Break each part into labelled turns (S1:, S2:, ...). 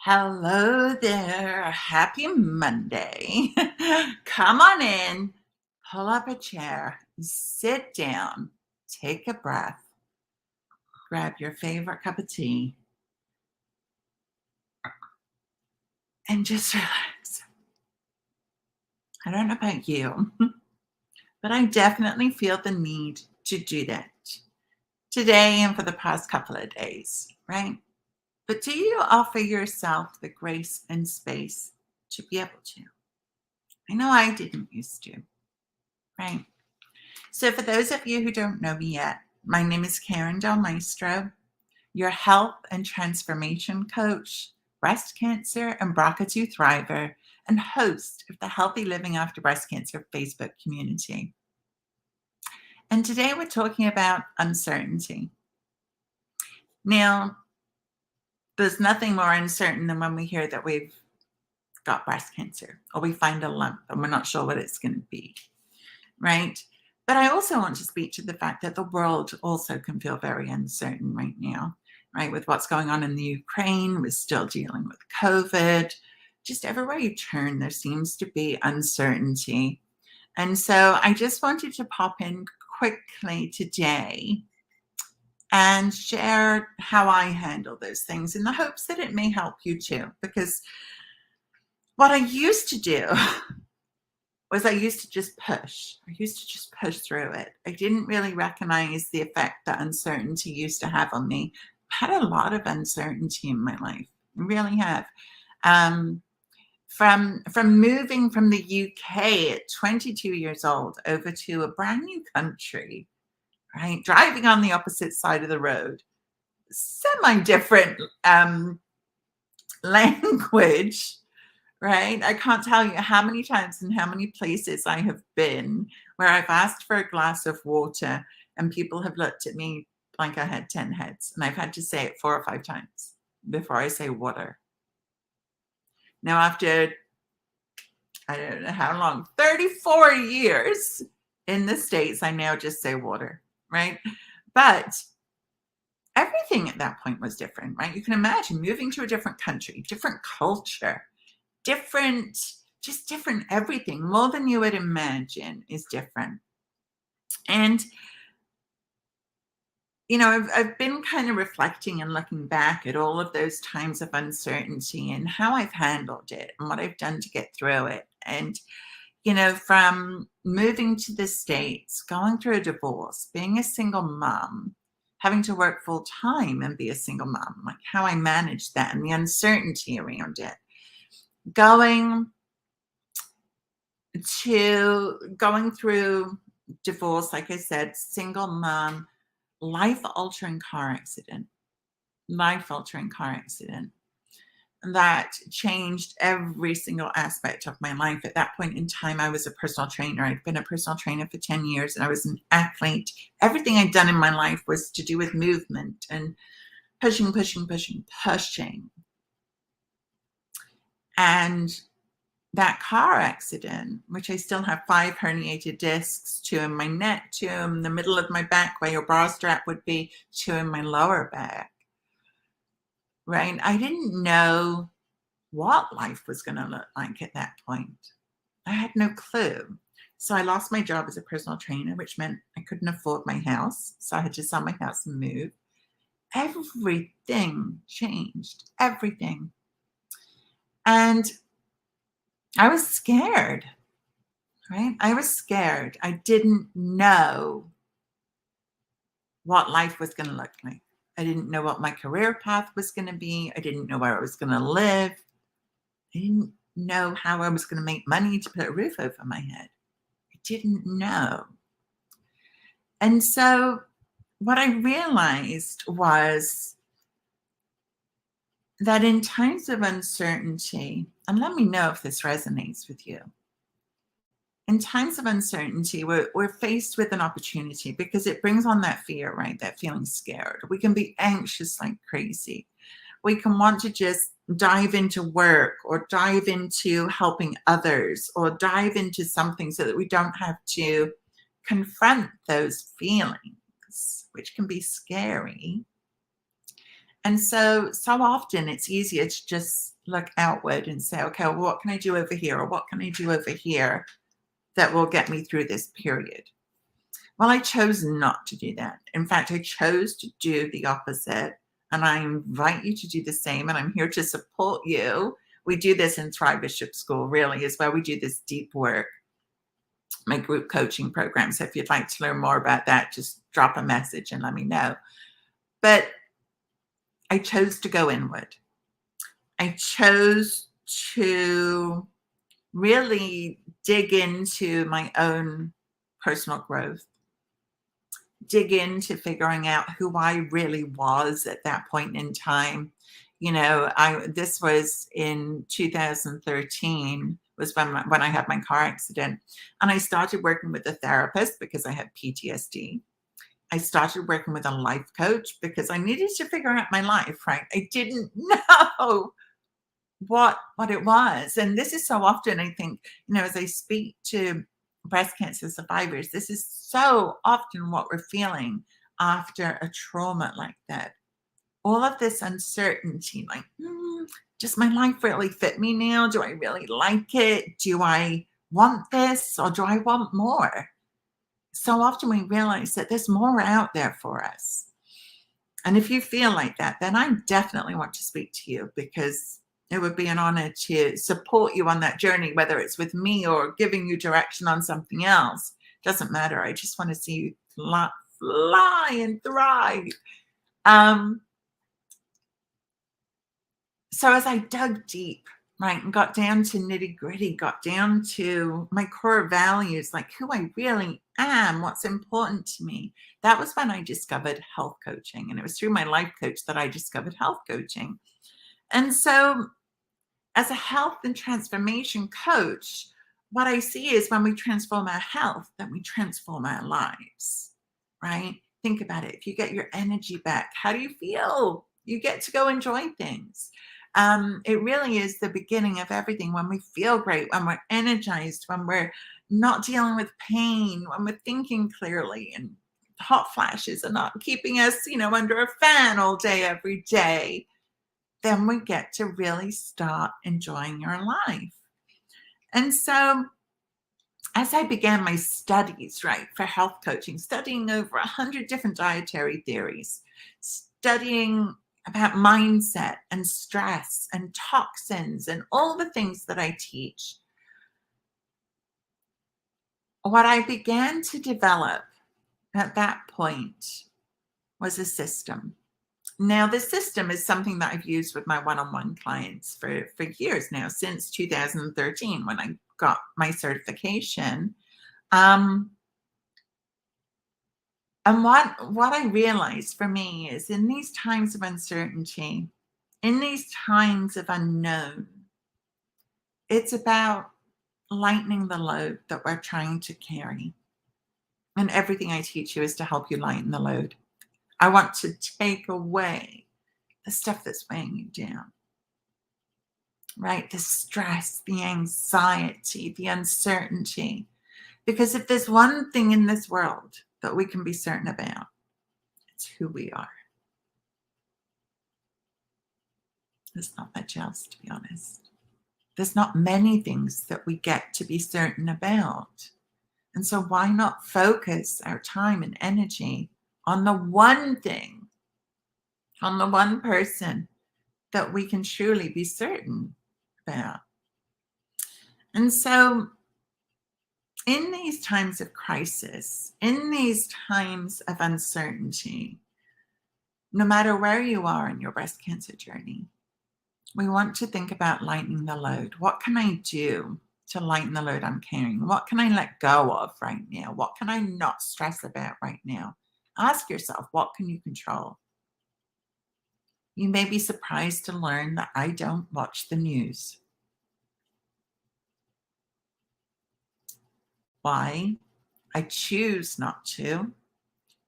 S1: Hello there. Happy Monday. Come on in, pull up a chair, sit down, take a breath, grab your favorite cup of tea, and just relax. I don't know about you, but I definitely feel the need to do that today and for the past couple of days, right? But do you offer yourself the grace and space to be able to? I know I didn't used to, right? So, for those of you who don't know me yet, my name is Karen Del Maestro, your health and transformation coach, breast cancer and BRCA2 thriver, and host of the Healthy Living After Breast Cancer Facebook community. And today we're talking about uncertainty. Now, there's nothing more uncertain than when we hear that we've got breast cancer or we find a lump and we're not sure what it's going to be, right? But I also want to speak to the fact that the world also can feel very uncertain right now, right? With what's going on in the Ukraine, we're still dealing with COVID. Just everywhere you turn, there seems to be uncertainty. And so I just wanted to pop in quickly today and share how I handle those things in the hopes that it may help you too. Because what I used to do was I used to just push. I used to just push through it. I didn't really recognize the effect that uncertainty used to have on me. I've had a lot of uncertainty in my life. I really have. From moving from the UK at 22 years old over to a brand new country, right? Driving on the opposite side of the road, semi-different language, right? I can't tell you how many times and how many places I have been where I've asked for a glass of water and people have looked at me like I had 10 heads. And I've had to say it 4 or 5 times before I say water. Now, after, I don't know how long, 34 years in the States, I now just say water, right? But everything at that point was different, right? You can imagine moving to a different country, different culture, just different everything. More than you would imagine is different. And I've been kind of reflecting and looking back at all of those times of uncertainty and how I've handled it and what I've done to get through it. And from moving to the States, going through a divorce, being a single mom, having to work full time and be a single mom, like how I managed that and the uncertainty around it, going through divorce, like I said, single mom, life-altering car accident that changed every single aspect of my life. At that point in time, I was a personal trainer. I'd been a personal trainer for 10 years and I was an athlete. Everything I'd done in my life was to do with movement and pushing. And that car accident, which I still have 5 herniated discs, 2 in my neck, 2 in the middle of my back where your bra strap would be, 2 in my lower back, right? I didn't know what life was going to look like at that point. I had no clue. So I lost my job as a personal trainer, which meant I couldn't afford my house. So I had to sell my house and move. Everything changed, everything. And I was scared, right? I was scared. I didn't know what life was going to look like. I didn't know what my career path was going to be. I didn't know where I was going to live. I didn't know how I was going to make money to put a roof over my head. I didn't know. And so what I realized was that in times of uncertainty, and let me know if this resonates with you, in times of uncertainty, we're faced with an opportunity because it brings on that fear, right? That feeling scared. We can be anxious like crazy. We can want to just dive into work or dive into helping others or dive into something so that we don't have to confront those feelings, which can be scary. And so often it's easier to just look outward and say, okay, well, what can I do over here? Or what can I do over here that will get me through this period? Well, I chose not to do that. In fact, I chose to do the opposite. And I invite you to do the same. And I'm here to support you. We do this in Thrive Bishop School, really, is where we do this deep work, my group coaching program. So if you'd like to learn more about that, just drop a message and let me know. But I chose to go inward. I chose to really dig into my own personal growth, dig into figuring out who I really was at that point in time. You know, this was in 2013 was when I had my car accident, and I started working with a therapist because I had PTSD. I started working with a life coach because I needed to figure out my life, right? I didn't know what it was. And this is so often, I think, you know, as I speak to breast cancer survivors, this is so often what we're feeling after a trauma like that. All of this uncertainty, like, does my life really fit me now? Do I really like it? Do I want this or do I want more? So often we realize that there's more out there for us. And if you feel like that, then I definitely want to speak to you, because it would be an honor to support you on that journey, whether it's with me or giving you direction on something else. Doesn't matter. I just want to see you fly and thrive. So as I dug deep, right, and got down to nitty gritty, got down to my core values, like who I really am, what's important to me, that was when I discovered health coaching. And it was through my life coach that I discovered health coaching. And so as a health and transformation coach, what I see is when we transform our health, then we transform our lives, right? Think about it. If you get your energy back, how do you feel? You get to go enjoy things. It really is the beginning of everything. When we feel great, when we're energized, when we're not dealing with pain, when we're thinking clearly, and hot flashes are not keeping us, you know, under a fan all day, every day, then we get to really start enjoying your life. And so as I began my studies, right, for health coaching, studying over 100 different dietary theories, studying about mindset and stress and toxins and all the things that I teach, what I began to develop at that point was a system. Now, this system is something that I've used with my one-on-one clients for years now, since 2013 when I got my certification. And what I realized for me is, in these times of uncertainty, in these times of unknown, it's about lightening the load that we're trying to carry. And everything I teach you is to help you lighten the load. I want to take away the stuff that's weighing you down, right? The stress, the anxiety, the uncertainty. Because if there's one thing in this world that we can be certain about, it's who we are. There's not much else, to be honest. There's not many things that we get to be certain about. And so why not focus our time and energy on the one thing, on the one person that we can truly be certain about? And so in these times of crisis, in these times of uncertainty, no matter where you are in your breast cancer journey, we want to think about lightening the load. What can I do to lighten the load I'm carrying? What can I let go of right now? What can I not stress about right now? Ask yourself, what can you control? You may be surprised to learn that I don't watch the news. Why? I choose not to,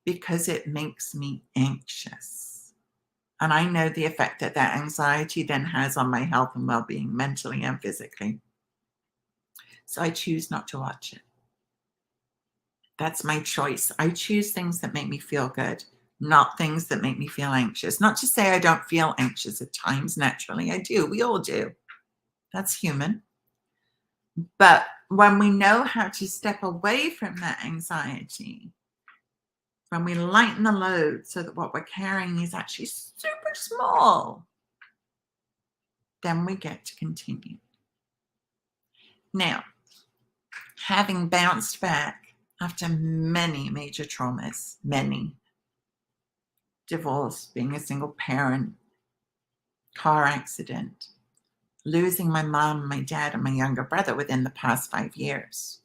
S1: because it makes me anxious. And I know the effect that anxiety then has on my health and well-being, mentally and physically. So I choose not to watch it. That's my choice. I choose things that make me feel good. not things that make me feel anxious. Not to say I don't feel anxious at times, naturally. I do. We all do. That's human. But when we know how to step away from that anxiety, when we lighten the load so that what we're carrying is actually super small, then we get to continue. Now, having bounced back after many major traumas, many, divorce, being a single parent, car accident, losing my mom, my dad, and my younger brother within the past 5 years,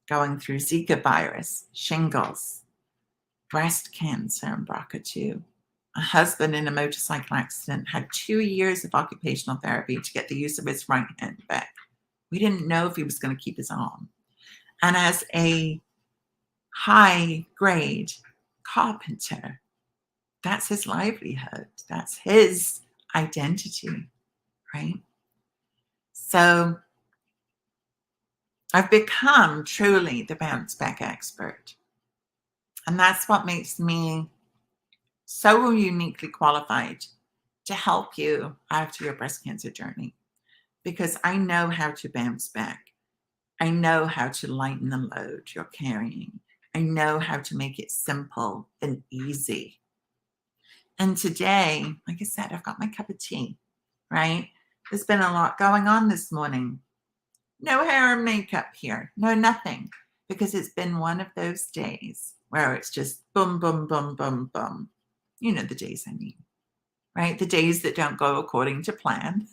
S1: going through Zika virus, shingles, breast cancer, and BRCA2. A husband in a motorcycle accident had 2 years of occupational therapy to get the use of his right hand back. We didn't know if he was going to keep his arm. And as a high grade carpenter, that's his livelihood. That's his identity, right? So I've become truly the bounce back expert. And that's what makes me so uniquely qualified to help you after your breast cancer journey, because I know how to bounce back. I know how to lighten the load you're carrying. I know how to make it simple and easy. And today, like I said, I've got my cup of tea, right? There's been a lot going on this morning. No hair and makeup here. No, nothing. Because it's been one of those days where it's just boom, boom, boom, boom, boom. You know the days I mean, right? The days that don't go according to plan,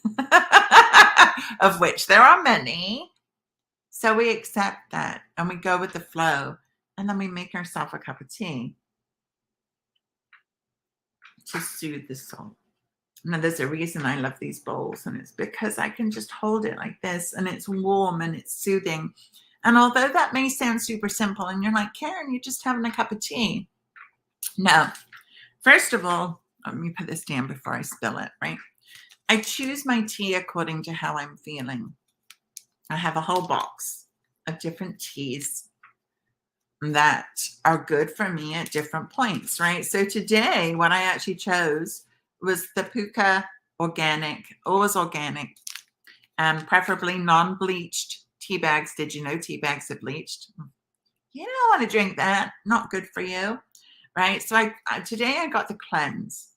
S1: of which there are many. So we accept that and we go with the flow. And then we make ourselves a cup of tea to soothe the soul. Now, there's a reason I love these bowls, and it's because I can just hold it like this, and it's warm and it's soothing. And although that may sound super simple, and you're like, Karen, you're just having a cup of tea. No. First of all, let me put this down before I spill it, right? I choose my tea according to how I'm feeling. I have a whole box of different teas that are good for me at different points, right? So today, what I actually chose was the Puka organic, always organic, preferably non-bleached tea bags. Did you know tea bags are bleached? You don't want to drink that. Not good for you, right? So today I got the cleanse,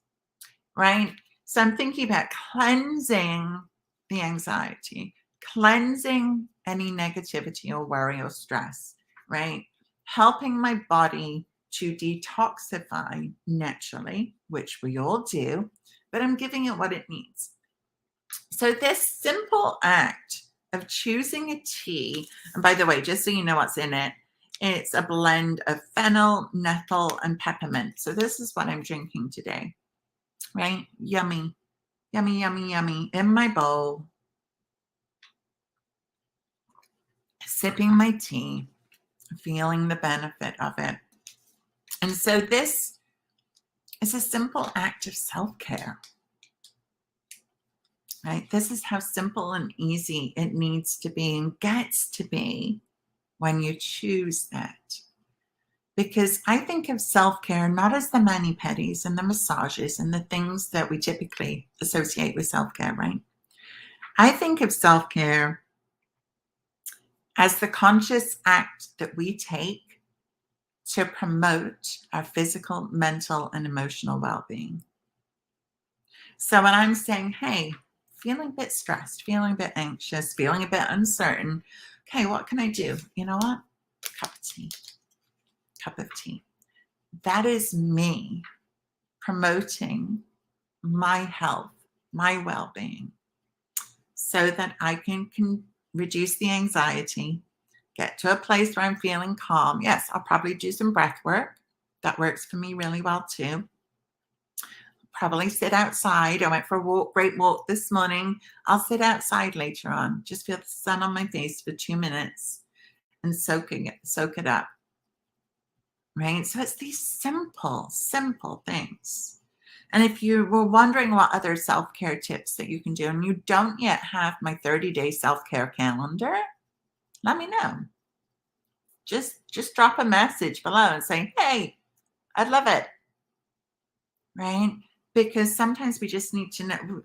S1: right? So I'm thinking about cleansing the anxiety, cleansing any negativity or worry or stress, right? Helping my body to detoxify naturally, which we all do, but I'm giving it what it needs. So this simple act of choosing a tea, and by the way, just so you know what's in it, it's a blend of fennel, nettle, and peppermint. So this is what I'm drinking today, right? Yummy, yummy, yummy, yummy in my bowl, sipping my tea, feeling the benefit of it. And so this is a simple act of self-care, right? This is how simple and easy it needs to be and gets to be when you choose that. Because I think of self-care not as the mani-pedis and the massages and the things that we typically associate with self-care, right? I think of self-care as the conscious act that we take to promote our physical, mental, and emotional well-being. So when I'm saying, hey, feeling a bit stressed, feeling a bit anxious, feeling a bit uncertain, okay, what can I do? You know what? Cup of tea. Cup of tea. That is me promoting my health, my well-being, so that I can reduce the anxiety, get to a place where I'm feeling calm. Yes, I'll probably do some breath work. That works for me really well too. Probably sit outside. I went for a great walk this morning. I'll sit outside later on. Just feel the sun on my face for 2 minutes and soak it up. Right? So it's these simple, simple things. And if you were wondering what other self-care tips that you can do, and you don't yet have my 30-day self-care calendar, let me know. Just drop a message below and say, hey, I'd love it. right? Because sometimes we just need to know.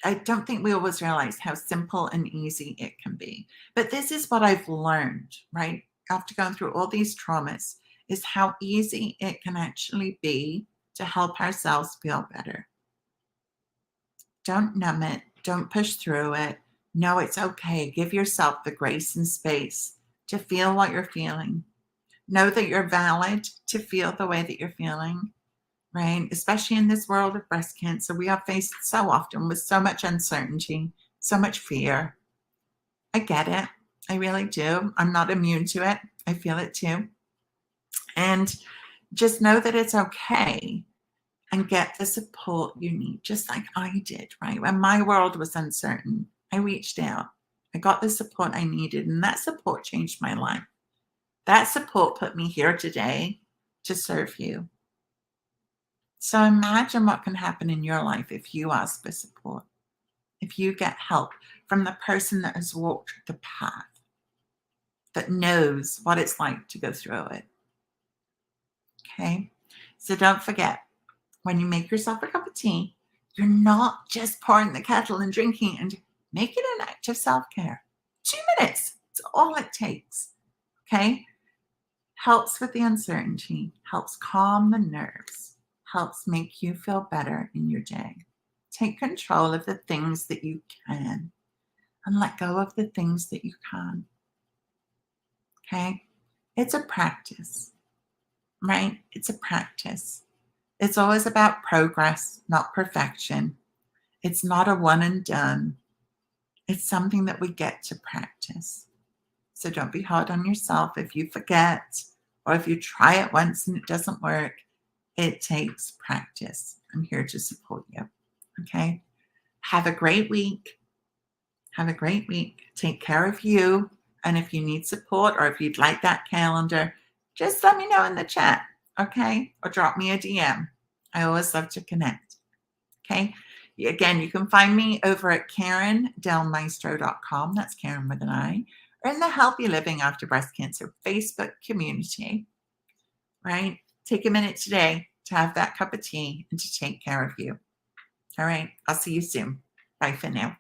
S1: I don't think we always realize how simple and easy it can be. But this is what I've learned, right? After going through all these traumas, is how easy it can actually be to help ourselves feel better. Don't numb it, don't push through it. No, it's okay. Give yourself the grace and space to feel what you're feeling. Know that you're valid to feel the way that you're feeling, right? Especially in this world of breast cancer, we are faced so often with so much uncertainty, so much fear. I get it. I really do. I'm not immune to it. I feel it too. And just know that it's okay and get the support you need, just like I did, right? When my world was uncertain, I reached out. I got the support I needed, and that support changed my life. That support put me here today to serve you. So imagine what can happen in your life if you ask for support, if you get help from the person that has walked the path, that knows what it's like to go through it. Okay? So don't forget, when you make yourself a cup of tea, you're not just pouring the kettle and drinking, and make it an act of self-care. 2 minutes, it's all it takes. Okay? Helps with the uncertainty, helps calm the nerves, helps make you feel better in your day. Take control of the things that you can and let go of the things that you can't. Okay? It's a practice, right? It's a practice. It's always about progress, not perfection. It's not a one and done. It's something that we get to practice. So don't be hard on yourself if you forget or if you try it once and it doesn't work. It takes practice. I'm here to support you. Okay? Have a great week. Have a great week. Take care of you. And if you need support or if you'd like that calendar, just let me know in the chat. Okay? Or drop me a DM. I always love to connect. Okay? Again, you can find me over at KarenDelMaestro.com. That's Karen with an I. Or in the Healthy Living After Breast Cancer Facebook community. Right? Take a minute today to have that cup of tea and to take care of you. All right. I'll see you soon. Bye for now.